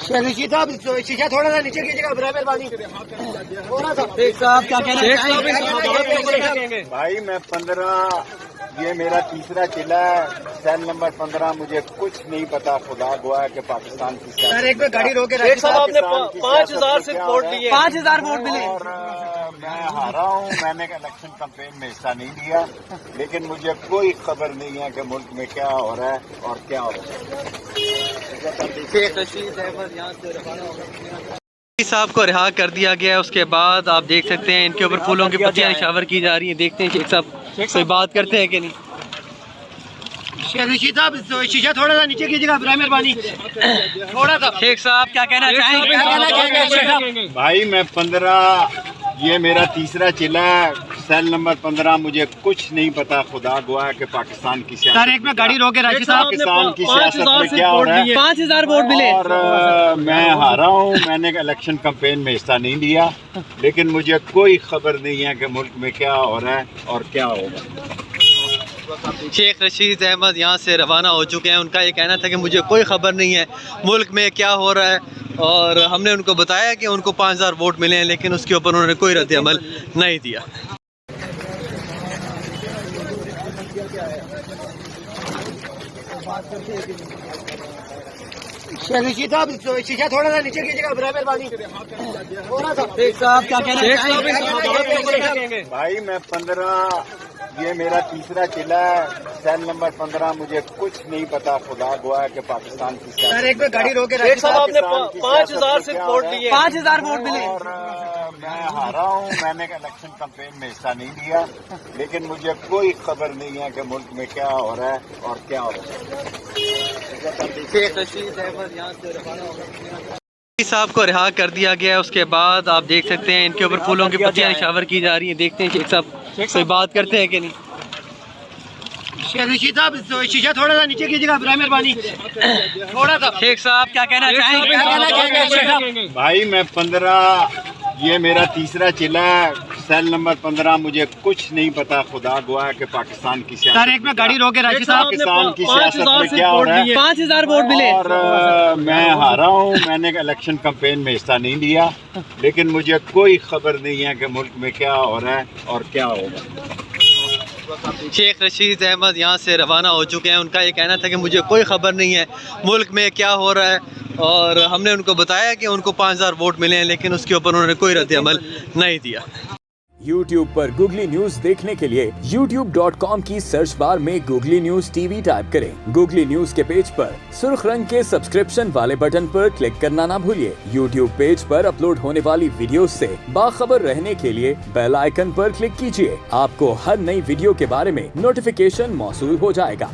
रशीद साहब शीशा थोड़ा सा नीचे कीजिएगा, मेहरबानी। थोड़ा सा शेख साहब क्या कहना चाहेंगे? भाई मैं 15, ये मेरा तीसरा जिला है, सेल नंबर 15। मुझे कुछ नहीं पता, खुदा गवाह है कि पाकिस्तान की सर एक में गाड़ी रोके शेख साहब आपने 5000 से वोट लिए, 5000 वोट मिले और मैं हारा हूँ। मैंने इलेक्शन कैंपेन में हिस्सा नहीं लिया, लेकिन मुझे कोई खबर नहीं है कि मुल्क में क्या हो रहा है और क्या हो रहा है। साहब को रिहा कर दिया गया है। उसके बाद आप देख सकते हैं इनके ऊपर फूलों की पत्तियां निशावर की जा रही हैं। देखते हैं शेख साहब कोई बात करते हैं कि नहीं। रशीद साहब शीशा थोड़ा सा नीचे कीजिएगा, मेहरबानी। थोड़ा सा शेख साहब क्या कहना चाहेंगे? भाई मैं 15, ये मेरा तीसरा जिला है, सेल नंबर 15। मुझे कुछ नहीं पता, खुदा गवाह है कि पाकिस्तान की सियासत, सर एक में गाड़ी रोके रशीद साहब पाकिस्तान की सियासत में क्या हो रहा है। 5000 वोट मिले और मैं हारा हूँ। मैंने इलेक्शन कैंपेन में हिस्सा नहीं लिया, लेकिन मुझे कोई खबर नहीं है कि मुल्क में क्या हो रहा है और क्या होगा। शेख रशीद अहमद यहाँ से रवाना हो चुके हैं। उनका ये कहना था कि मुझे कोई खबर नहीं है मुल्क में क्या हो रहा है, और हमने उनको बताया कि उनको 5000 वोट मिले हैं, लेकिन उसके ऊपर उन्होंने कोई रद्द अमल नहीं दिया। रशीद साहब शीशा थोड़ा सा नीचे कीजिएगा, मेहरबानी। थोड़ा सा शेख साहब क्या कहना चाहेंगे? भाई मैं 15, ये मेरा तीसरा जिला है, सेल नंबर 15। मुझे कुछ नहीं पता, खुदा गवाह है कि पाकिस्तान की सियासत, सर एक में गाड़ी रोके शेख साहब आपने 5000 से वोट लिए, 5000 वोट मिले और मैं हारा हूँ। मैंने इलेक्शन कैंपेन में हिस्सा नहीं लिया, लेकिन मुझे कोई खबर नहीं है कि मुल्क में क्या हो रहा है और क्या हो रहा है। साहब को रिहा कर दिया गया है। उसके बाद आप देख सकते हैं इनके ऊपर फूलों की पत्तियां निशावर की जा रही हैं। देखते हैं शेख साहब कोई बात करते हैं कि नहीं। रशीद साहब शीशा थोड़ा सा नीचे कीजिएगा, मेहरबानी। थोड़ा सा शेख साहब क्या कहना चाहेंगे? भाई मैं 15, ये मेरा तीसरा जिला है, सेल नंबर 15। मुझे कुछ नहीं पता, खुदा गवाह है कि पाकिस्तान की सियासत, सर एक में गाड़ी रोके रशीद साहब पाकिस्तान की सियासत में क्या हो रहा है। 5000 वोट मिले और मैं हारा हूँ। मैंने इलेक्शन कैंपेन में हिस्सा नहीं लिया, लेकिन मुझे कोई खबर नहीं है कि मुल्क में क्या हो रहा है और क्या होगा। शेख रशीद अहमद यहाँ से रवाना हो चुके हैं। उनका ये कहना था कि मुझे कोई खबर नहीं है मुल्क में क्या हो रहा है, और हमने उनको बताया कि उनको 5000 वोट मिले हैं, लेकिन उसके ऊपर उन्होंने कोई रद्द अमल नहीं दिया। YouTube पर गूगली न्यूज देखने के लिए youtube.com की सर्च बार में गूगली न्यूज टीवी टाइप करें। गूगली न्यूज के पेज पर सुर्ख रंग के सब्सक्रिप्शन वाले बटन पर क्लिक करना ना भूलिए। YouTube पेज पर अपलोड होने वाली वीडियोस से बाखबर रहने के लिए बेल आइकन पर क्लिक कीजिए। आपको हर नई वीडियो के बारे में नोटिफिकेशन मौसूल हो जाएगा।